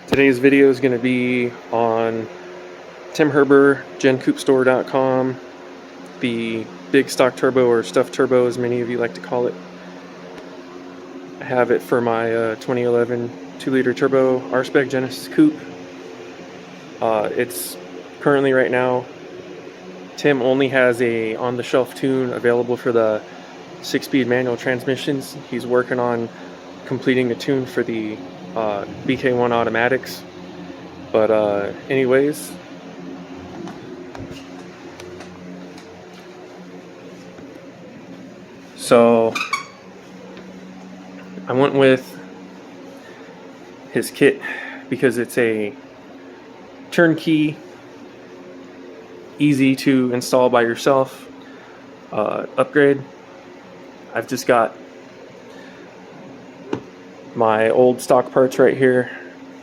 Today's video is going to be on Gencoupe Store.com, the big stock turbo, or stuffed turbo as many of you like to call it. I have it for my 2011 2-liter turbo R-Spec Genesis Coupe. It's currently, right now, Tim only has a on-the-shelf tune available for the 6-speed manual transmissions. He's working on completing a tune for the bk1 automatics. But anyways, so I went with his kit because it's a turnkey, easy to install by yourself upgrade. I've just got my old stock parts right here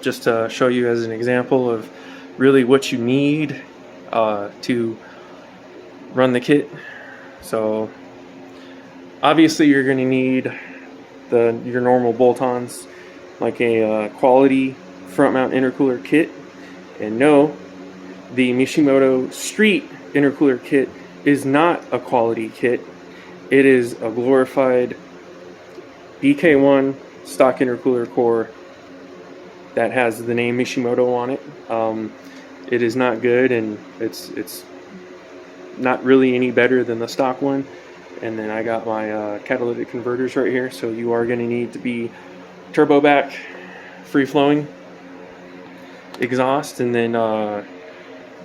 just to show you as an example of really what you need to run the kit. So obviously you're going to need your normal bolt-ons, like a quality front mount intercooler kit. And no, the Mishimoto Street intercooler kit is not a quality kit. It is a glorified bk1 stock intercooler core that has the name Mishimoto on it. It is not good, and it's not really any better than the stock one. And then I got my catalytic converters right here, so you are going to need to be turbo back, free flowing exhaust, and then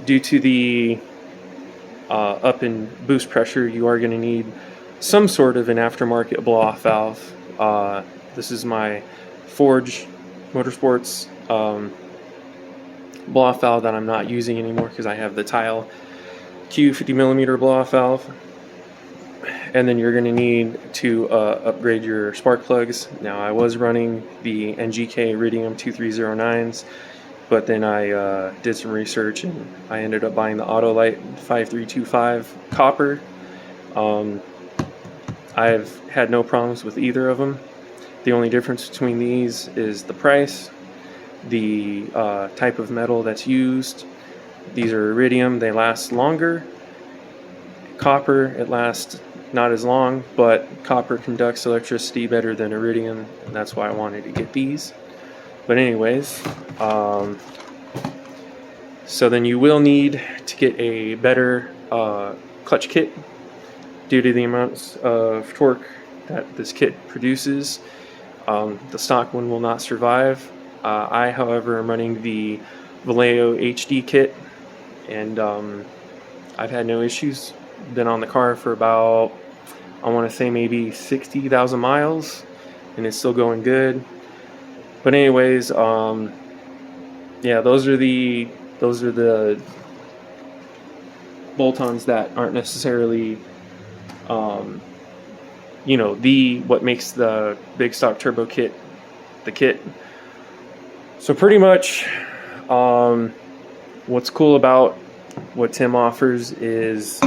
due to the up and boost pressure, you are going to need some sort of an aftermarket blow-off valve. This is my Forge Motorsports blow-off valve that I'm not using anymore because I have the Tile Q 50mm blow-off valve. And then you're going to need to upgrade your spark plugs. Now, I was running the NGK Iridium 2309s, but then I did some research and I ended up buying the Autolite 5325 copper. I've had no problems with either of them. The only difference between these is the price, the type of metal that's used. These are iridium, they last longer. Copper, it lasts not as long, but copper conducts electricity better than iridium, and that's why I wanted to get these. But anyways, so then you will need to get a better clutch kit due to the amounts of torque that this kit produces. The stock one will not survive. I, however, am running the Vallejo HD kit, and I've had no issues. Been on the car for about, I want to say, maybe 60,000 miles, and it's still going good. But anyways, yeah, those are the bolt-ons that aren't necessarily you know, what makes the big stock turbo kit the kit. So pretty much what's cool about what Tim offers is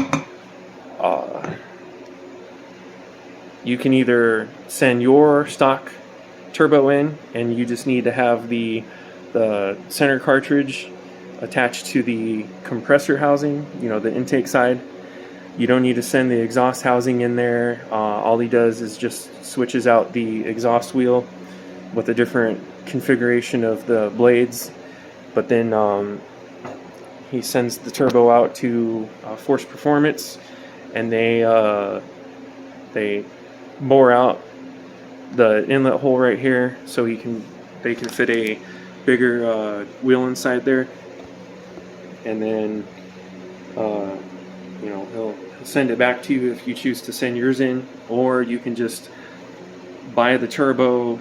you can either send your stock turbo in, and you just need to have the center cartridge attached to the compressor housing, you know, the intake side. You don't need to send the exhaust housing in there. All he does is just switches out the exhaust wheel with a different configuration of the blades, but then he sends the turbo out to Force Performance, and they bore out the inlet hole right here, so they can fit a bigger wheel inside there, and then you know, he'll send it back to you if you choose to send yours in, or you can just buy the turbo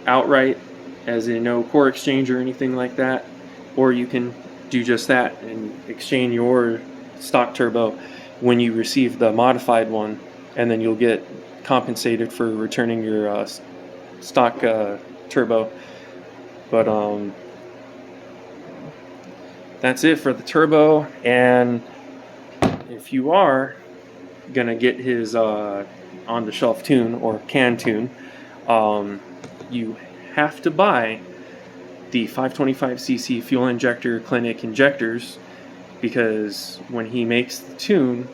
outright, as in no core exchange or anything like that, or you can do just that and exchange your stock turbo when you receive the modified one, and then you'll get compensated for returning your stock turbo. But that's it for the turbo. And if you are gonna get his on-the-shelf tune or can tune, you have to buy the 525cc fuel injector clinic injectors, because when he makes the tune,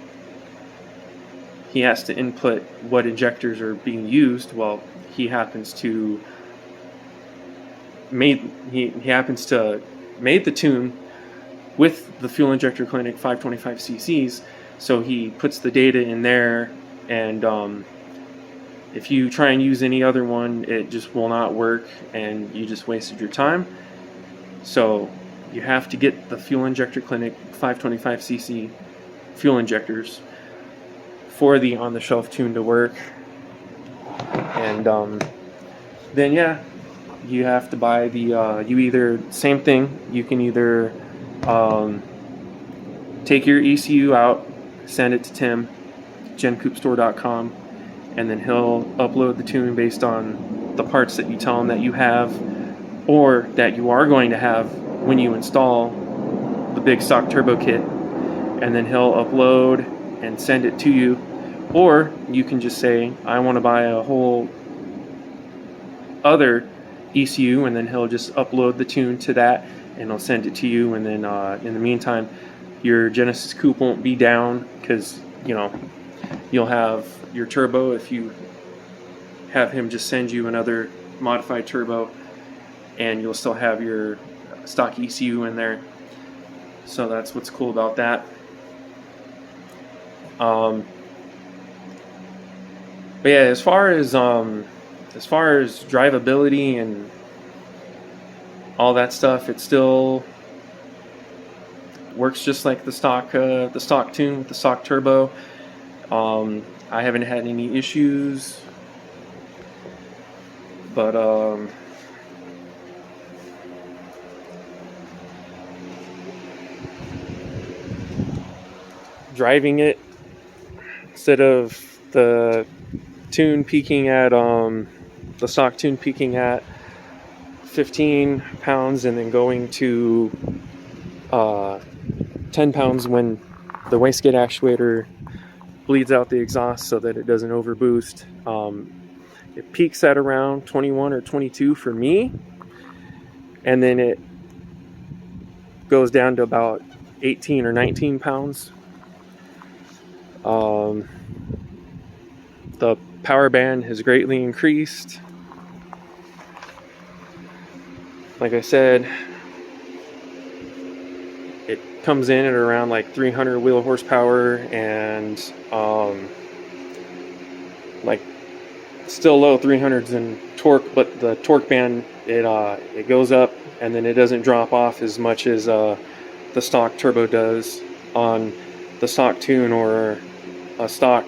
he has to input what injectors are being used. Well, he happens to made the tune with the fuel injector clinic 525 cc's, so he puts the data in there, and if you try and use any other one, it just will not work and you just wasted your time. So you have to get the fuel injector clinic 525 cc fuel injectors for the on-the-shelf tune to work. And then yeah, you have to buy the same thing, you can either take your ECU out, send it to Tim, gencoupestore.com, and then he'll upload the tune based on the parts that you tell him that you have or that you are going to have when you install the big stock turbo kit, and then he'll upload and send it to you. Or you can just say, I want to buy a whole other ECU, and then he'll just upload the tune to that and he'll send it to you. And then in the meantime, your Genesis coupe won't be down, because you'll have your turbo if you have him just send you another modified turbo, and you'll still have your stock ECU in there. So that's what's cool about that. But yeah, as far as drivability and all that stuff, it still works just like the stock tune with the stock turbo. I haven't had any issues, but driving it, instead of the tune peaking at the stock tune peaking at 15 pounds and then going to 10 pounds when the wastegate actuator bleeds out the exhaust so that it doesn't overboost. It peaks at around 21 or 22 for me, and then it goes down to about 18 or 19 pounds. The power band has greatly increased. Like I said, it comes in at around like 300 wheel horsepower, and like still low 300s in torque, but the torque band, it goes up and then it doesn't drop off as much as the stock turbo does on the stock tune or a stock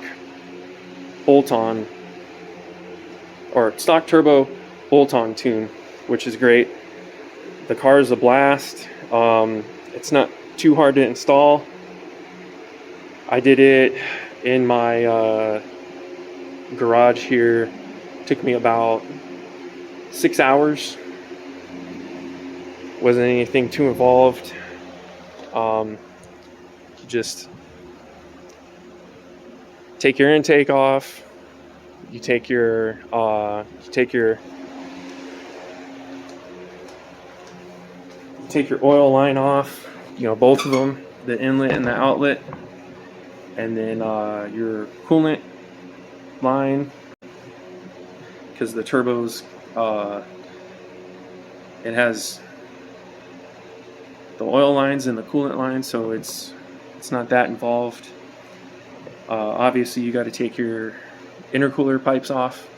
bolt-on or stock turbo bolt-on tune, which is great. The car is a blast. It's not too hard to install. I did it in my garage here. It took me about 6 hours. Wasn't anything too involved. Just take your intake off. You take your oil line off, both of them, the inlet and the outlet, and then your coolant line, because the turbos, it has the oil lines and the coolant lines, so it's not that involved. Obviously you got to take your intercooler pipes off,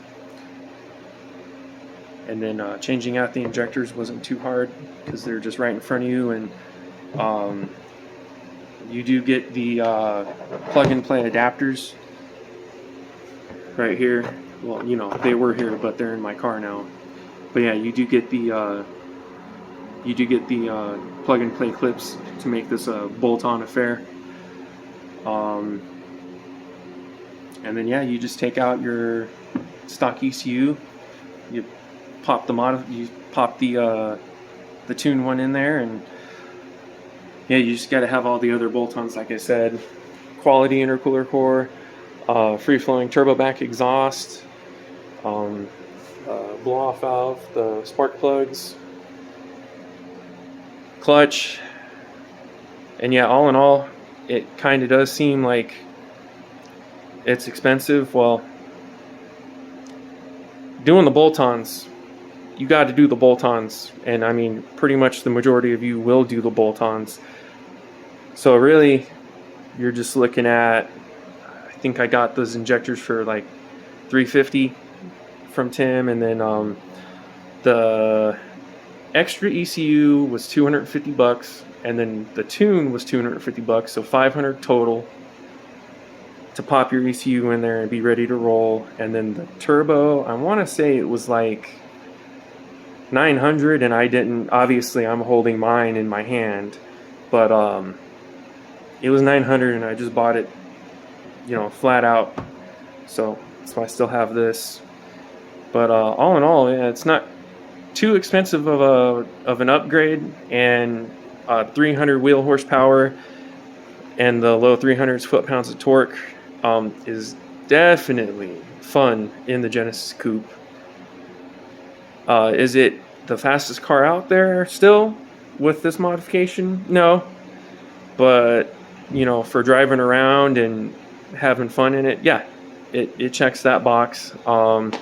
and then changing out the injectors wasn't too hard because they're just right in front of you. And you do get the plug and play adapters right here. Well, they were here, but they're in my car now. But yeah, you do get the plug and play clips to make this a bolt-on affair. And then yeah, you just take out your stock ECU, you pop the tune one in there, and yeah, you just got to have all the other bolt-ons, like I said. Quality intercooler core, free-flowing turbo back exhaust, blow-off valve, the spark plugs, clutch. And yeah, all in all, it kind of does seem like it's expensive. Well, doing the bolt-ons, you got to do the bolt-ons, and I mean pretty much the majority of you will do the bolt-ons. So really you're just looking at, I think I got those injectors for like $350 from Tim, and then the extra ECU was $250, and then the tune was $250, so $500 total to pop your ECU in there and be ready to roll. And then the turbo, I want to say it was like $900, and I didn't, obviously I'm holding mine in my hand, but it was $900 and I just bought it, you know, flat out. So that's why I still have this. But all in all, yeah, it's not too expensive of an upgrade, and 300 wheel horsepower and the low 300s foot-pounds of torque is definitely fun in the Genesis Coupe. Is it the fastest car out there still with this modification? No. But, you know, for driving around and having fun in it, yeah, it checks that box. You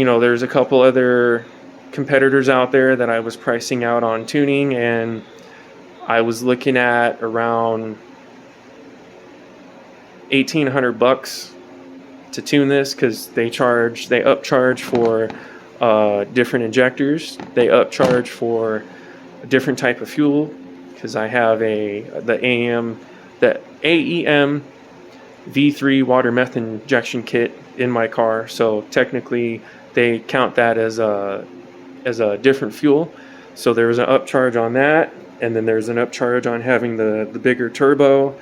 know, there's a couple other competitors out there that I was pricing out on tuning, and I was looking at around $1,800 to tune this, because they upcharge for different injectors. They upcharge for a different type of fuel, because I have the AEM V3 water method injection kit in my car. So technically they count that as a different fuel. So there was an upcharge on that, and then there's an upcharge on having the bigger turbo.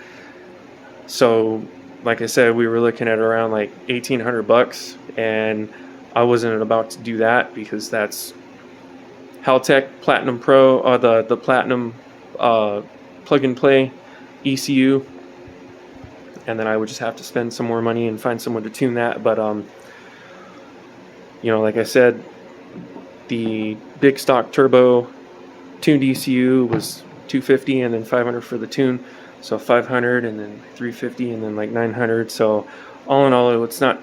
So like I said, we were looking at around like $1,800, and I wasn't about to do that because that's Haltech Platinum Pro, the Platinum plug and play ECU, and then I would just have to spend some more money and find someone to tune that. But you know, like I said, the big stock turbo tuned ECU was $250, and then $500 for the tune. So $500, and then $350, and then like $900. So all in all, it's not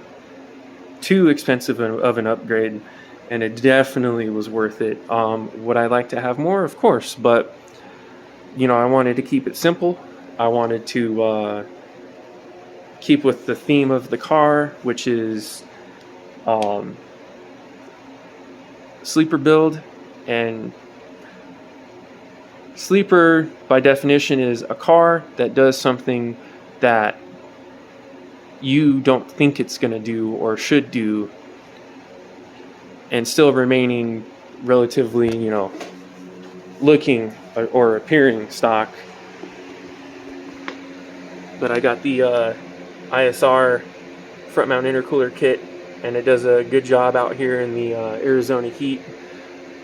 too expensive of an upgrade, and it definitely was worth it. Would I like to have more? Of course, but you know, I wanted to keep it simple. I wanted to keep with the theme of the car, which is sleeper build. And sleeper, by definition, is a car that does something that you don't think it's going to do or should do, and still remaining relatively, you know, looking or appearing stock. But I got the ISR front mount intercooler kit, and it does a good job out here in the Arizona heat.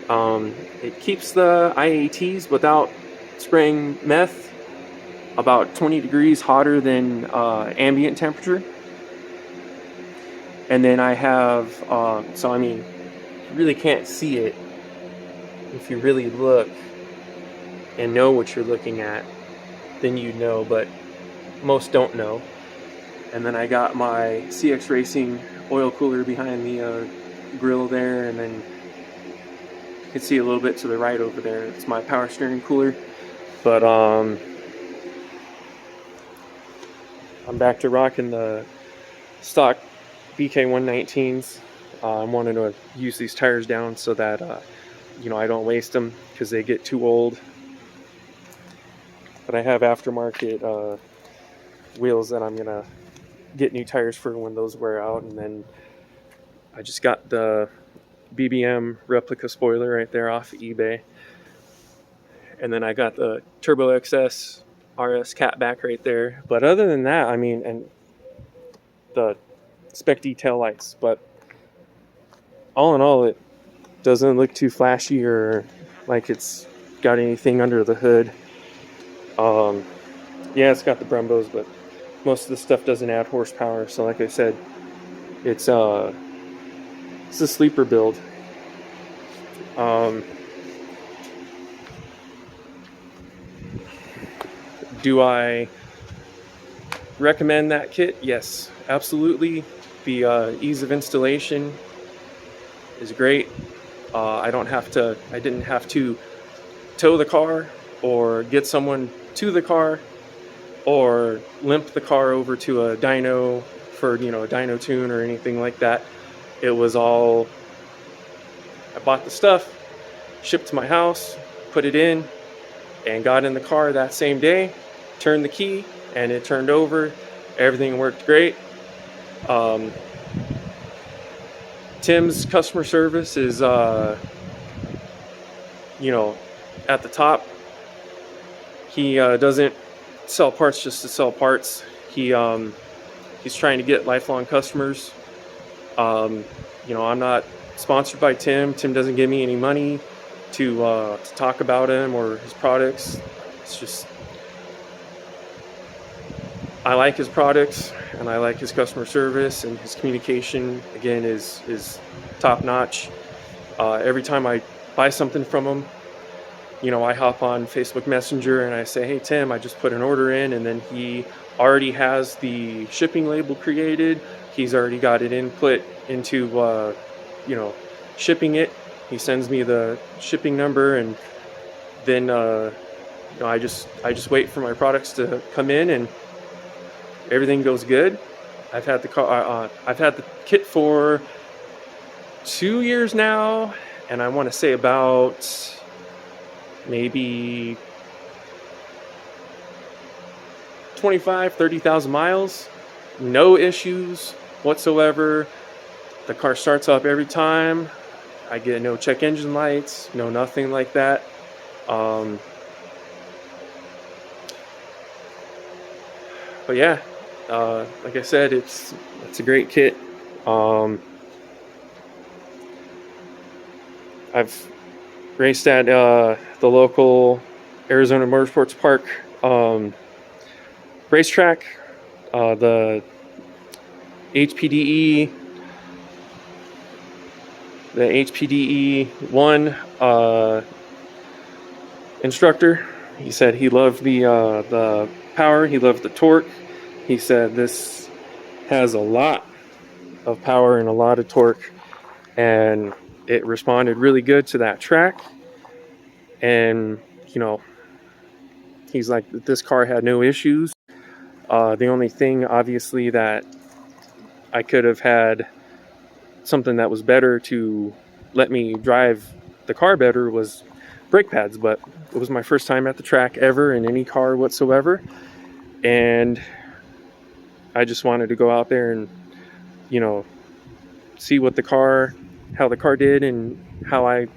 It keeps the IATs without spraying meth about 20 degrees hotter than ambient temperature. And then I have, so I mean, you really can't see it. If you really look and know what you're looking at, then you know, but most don't know. And then I got my CX Racing oil cooler behind the grill there, and then you can see a little bit to the right over there. It's my power steering cooler. But I'm back to rocking the stock bk1 19s. I'm wanting to use these tires down so that you know, I don't waste them because they get too old. But I have aftermarket wheels that I'm gonna get new tires for when those wear out. And then I just got the BBM replica spoiler right there off of eBay. And then I got the Turbo XS RS catback right there. But other than that, I mean, and the spec detail lights, but all in all, it doesn't look too flashy or like it's got anything under the hood. Yeah, it's got the Brembos, but most of the stuff doesn't add horsepower. So like I said, it's a sleeper build. Do I recommend that kit? Yes, absolutely. The ease of installation is great. I didn't have to tow the car or get someone to the car or limp the car over to a dyno for, a dyno tune or anything like that. It was all, I bought the stuff, shipped to my house, put it in, and got in the car that same day, turned the key, and it turned over. Everything worked great. Tim's customer service is, at the top. He doesn't sell parts just to sell parts. He's trying to get lifelong customers. I'm not sponsored by Tim. Tim doesn't give me any money to talk about him or his products. It's just, I like his products and I like his customer service, and his communication again is top notch. Every time I buy something from him, I hop on Facebook Messenger and I say, hey Tim, I just put an order in, and then he already has the shipping label created. He's already got it input into shipping it. He sends me the shipping number, and then I just wait for my products to come in, and everything goes good. I've had the kit for 2 years now, and I want to say about maybe 30,000 miles. No issues whatsoever. The car starts up every time. I get no check engine lights, no nothing like that. But yeah, like I said, it's a great kit. I've raced at the local Arizona Motorsports Park racetrack, the HPDE 1 instructor. He said he loved the power, he loved the torque. He said this has a lot of power and a lot of torque, and it responded really good to that track. And he's like, this car had no issues. The only thing, obviously, that I could have had something that was better to let me drive the car better was brake pads, but it was my first time at the track ever in any car whatsoever, and I just wanted to go out there and see how the car did and how I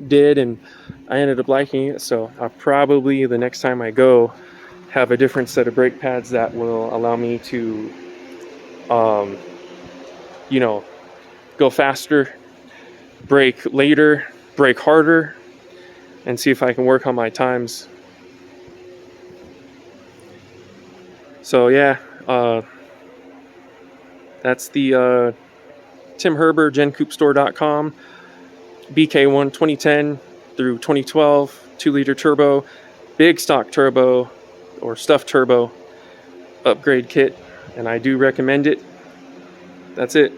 did, and I ended up liking it. So I'll probably, the next time I go, have a different set of brake pads that will allow me to go faster, brake later, brake harder, and see if I can work on my times. So yeah, that's the Tim Herber, GencoupeStore.com, bk1 2010 through 2012, 2-liter turbo, big stock turbo or stuffed turbo upgrade kit, and I do recommend it. That's it.